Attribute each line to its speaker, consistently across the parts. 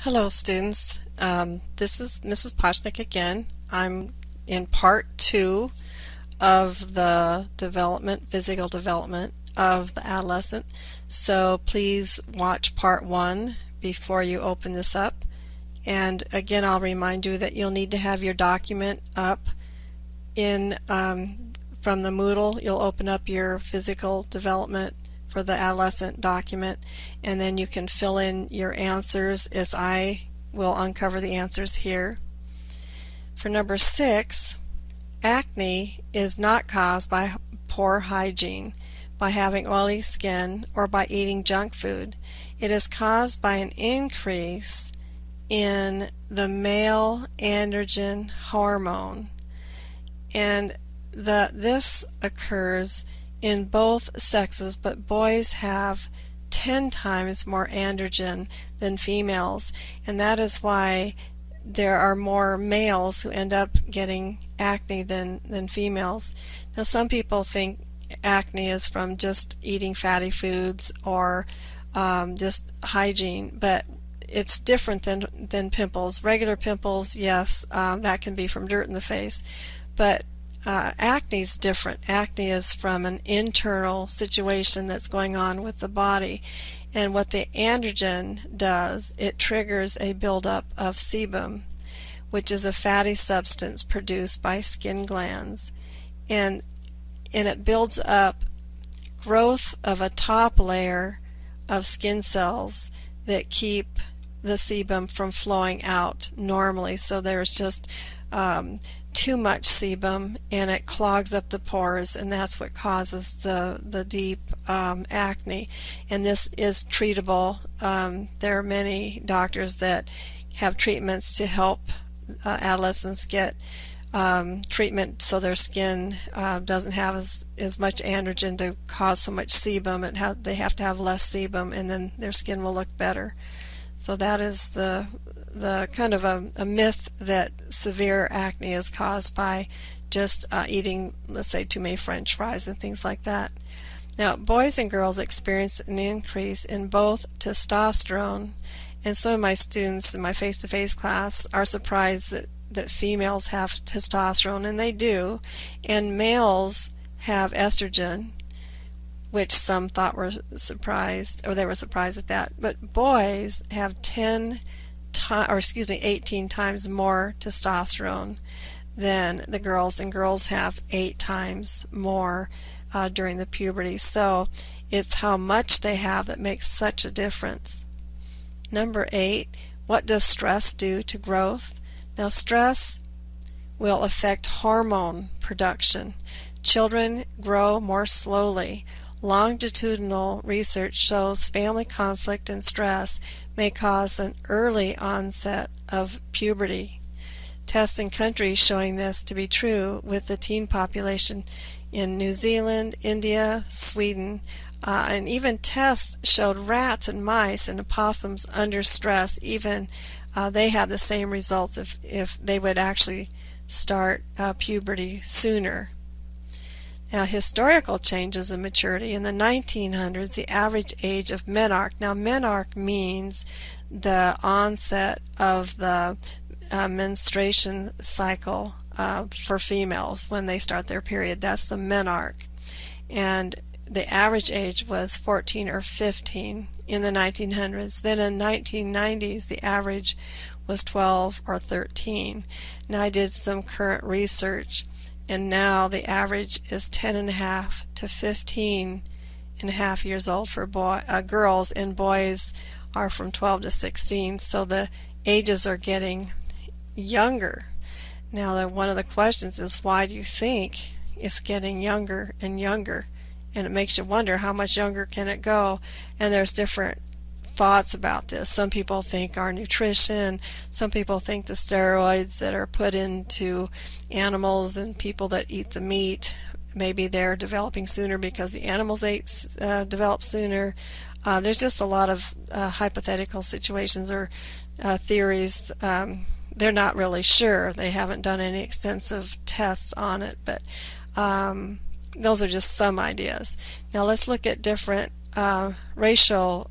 Speaker 1: Hello students, this is Mrs. Pochnick again. I'm in part 2 of the physical development of the adolescent. So please watch part 1 before you open this up. And again, I'll remind you that you'll need to have your document up in from the Moodle. You'll open up your physical development for the adolescent document, and then you can fill in your answers as I will uncover the answers here. For number 6, acne is not caused by poor hygiene, by having oily skin, or by eating junk food. It is caused by an increase in the male androgen hormone, and this occurs in both sexes, but boys have 10 times more androgen than females, and that is why there are more males who end up getting acne than females. Now, some people think acne is from just eating fatty foods or just hygiene, but it's different than pimples. Regular pimples, yes, that can be from dirt in the face, but acne is different. Acne is from an internal situation that's going on with the body, and what the androgen does, it triggers a buildup of sebum, which is a fatty substance produced by skin glands, and it builds up growth of a top layer of skin cells that keep the sebum from flowing out normally. So there's just too much sebum, and it clogs up the pores, and that's what causes the deep acne. And this is treatable. There are many doctors that have treatments to help adolescents get treatment so their skin doesn't have as much androgen to cause so much sebum. They have to have less sebum, and then their skin will look better. So that is the kind of a myth that severe acne is caused by just eating, let's say, too many French fries and things like that. Now, boys and girls experience an increase in both testosterone, and some of my students in my face-to-face class are surprised that females have testosterone, and they do, and males have estrogen, which some thought were surprised, or they were surprised at that. But boys have 18 times more testosterone than the girls, and girls have 8 times more during the puberty. So it's how much they have that makes such a difference. Number 8, what does stress do to growth? Now, stress will affect hormone production. Children grow more slowly. Longitudinal research shows family conflict and stress may cause an early onset of puberty. Tests in countries showing this to be true with the teen population in New Zealand, India, Sweden, and even tests showed rats and mice and opossums under stress. Even they had the same results if they would actually start puberty sooner. Now, historical changes in maturity. In the 1900s, the average age of menarche. Now, menarche means the onset of the menstruation cycle for females when they start their period. That's the menarche. And the average age was 14 or 15 in the 1900s. Then in the 1990s, the average was 12 or 13. Now, I did some current research, and now the average is 10.5 to 15.5 years old for girls, and boys are from 12 to 16. So the ages are getting younger. Now, one of the questions is, why do you think it's getting younger and younger? And it makes you wonder, how much younger can it go? And there's different thoughts about this. Some people think our nutrition, some people think the steroids that are put into animals and people that eat the meat, maybe they're developing sooner because the animals develop sooner. There's just a lot of hypothetical situations or theories. They're not really sure. They haven't done any extensive tests on it, but those are just some ideas. Now let's look at different racial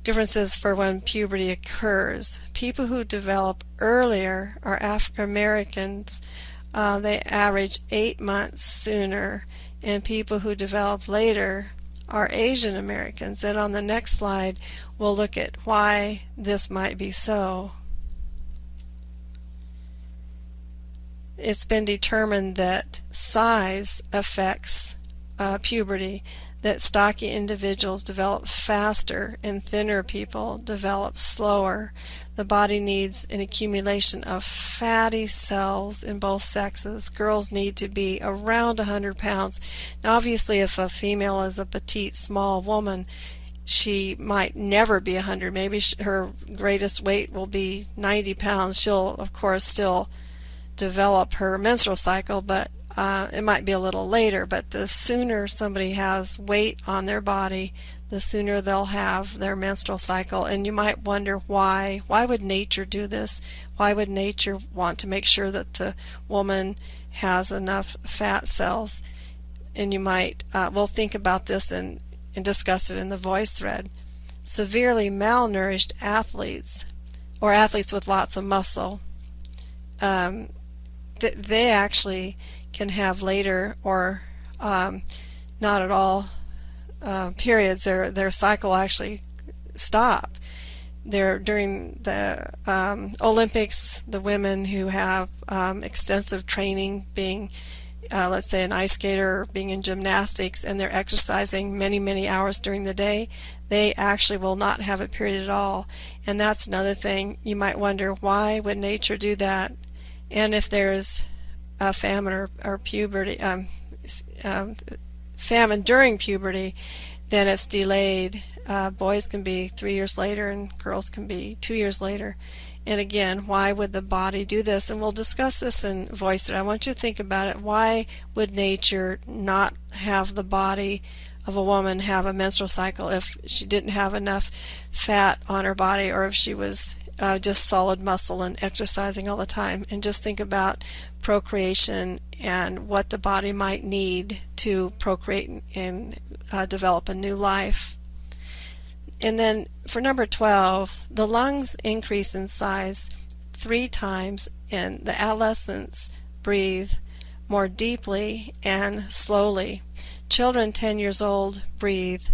Speaker 1: differences for when puberty occurs. People who develop earlier are African Americans. They average 8 months sooner, and people who develop later are Asian Americans. And on the next slide, we'll look at why this might be so. It's been determined that size affects puberty, that stocky individuals develop faster and thinner people develop slower. The body needs an accumulation of fatty cells in both sexes. Girls need to be around 100 pounds. Now obviously if a female is a petite, small woman, she might never be 100. Maybe her greatest weight will be 90 pounds. She'll of course still develop her menstrual cycle, but it might be a little later. But the sooner somebody has weight on their body, the sooner they'll have their menstrual cycle. And you might wonder why. Why would nature do this? Why would nature want to make sure that the woman has enough fat cells? And you might, we'll think about this and discuss it in the voice thread. Severely malnourished athletes, or athletes with lots of muscle, they actually can have later or not at all periods. Their cycle actually stop. During the Olympics, the women who have extensive training, being let's say an ice skater or being in gymnastics, and they're exercising many hours during the day, they actually will not have a period at all. And that's another thing. You might wonder, why would nature do that? And if there's a famine or puberty, famine during puberty, then it's delayed. Boys can be 3 years later and girls can be 2 years later. And again, why would the body do this? And we'll discuss this in voice. I want you to think about it. Why would nature not have the body of a woman have a menstrual cycle if she didn't have enough fat on her body, or if she was just solid muscle and exercising all the time? And just think about procreation and what the body might need to procreate and develop a new life. And then for number 12, the lungs increase in size 3 times, and the adolescents breathe more deeply and slowly. Children 10 years old breathe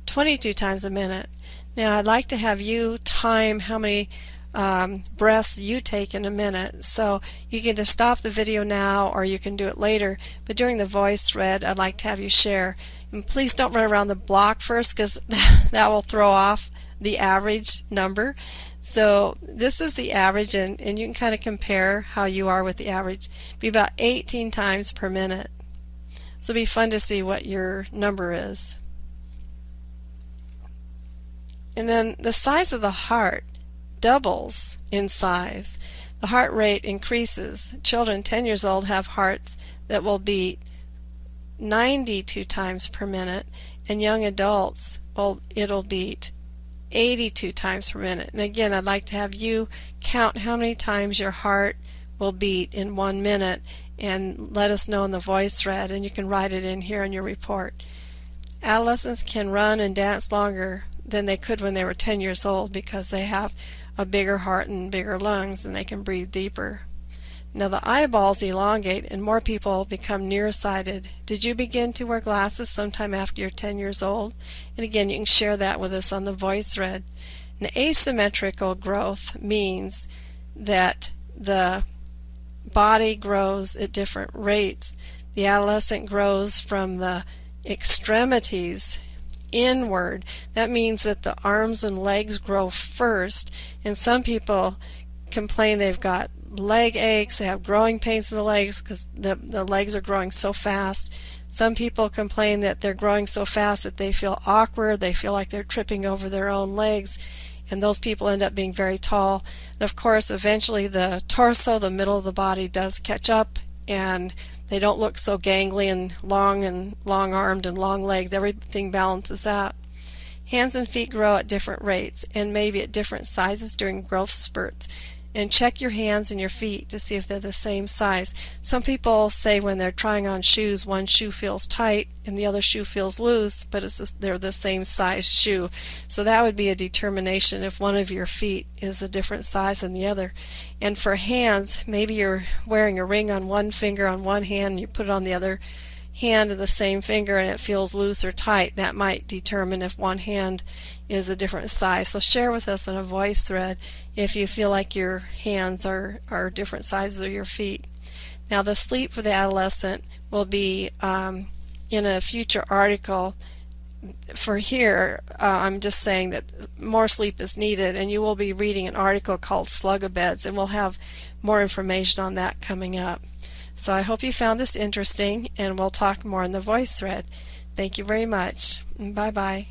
Speaker 1: 22 times a minute. Now I'd like to have you time how many breaths you take in a minute. So you can either stop the video now or you can do it later, but during the voice thread I'd like to have you share. And please don't run around the block first, because that will throw off the average number. So this is the average, and you can kind of compare how you are with the average. Be about 18 times per minute. So it'll be fun to see what your number is. And then the size of the heart doubles in size. The heart rate increases. Children 10 years old have hearts that will beat 92 times per minute, and young adults, well, it'll beat 82 times per minute. And again, I'd like to have you count how many times your heart will beat in 1 minute, and let us know in the voice thread, and you can write it in here in your report. Adolescents can run and dance longer than they could when they were 10 years old, because they have a bigger heart and bigger lungs, and they can breathe deeper. Now the eyeballs elongate and more people become nearsighted. Did you begin to wear glasses sometime after you're 10 years old? And again, you can share that with us on the voice thread. An asymmetrical growth means that the body grows at different rates. The adolescent grows from the extremities inward. That means that the arms and legs grow first, and some people complain they've got leg aches, they have growing pains in the legs because the legs are growing so fast. Some people complain that they're growing so fast that they feel awkward, they feel like they're tripping over their own legs, and those people end up being very tall. And of course, eventually the torso, the middle of the body, does catch up, and they don't look so gangly and long-armed and long-legged. Everything balances out. Hands and feet grow at different rates and maybe at different sizes during growth spurts. and check your hands and your feet to see if they're the same size. Some people say when they're trying on shoes, one shoe feels tight and the other shoe feels loose, but they're the same size shoe. So that would be a determination if one of your feet is a different size than the other. And for hands, maybe you're wearing a ring on one finger on one hand and you put it on the other hand of the same finger and it feels loose or tight. That might determine if one hand is a different size. So share with us in a voice thread if you feel like your hands are different sizes of your feet. Now the sleep for the adolescent will be in a future article. For here, I'm just saying that more sleep is needed, and you will be reading an article called Slug-a-Beds, and we'll have more information on that coming up. So I hope you found this interesting, and we'll talk more in the voice thread. Thank you very much. Bye-bye.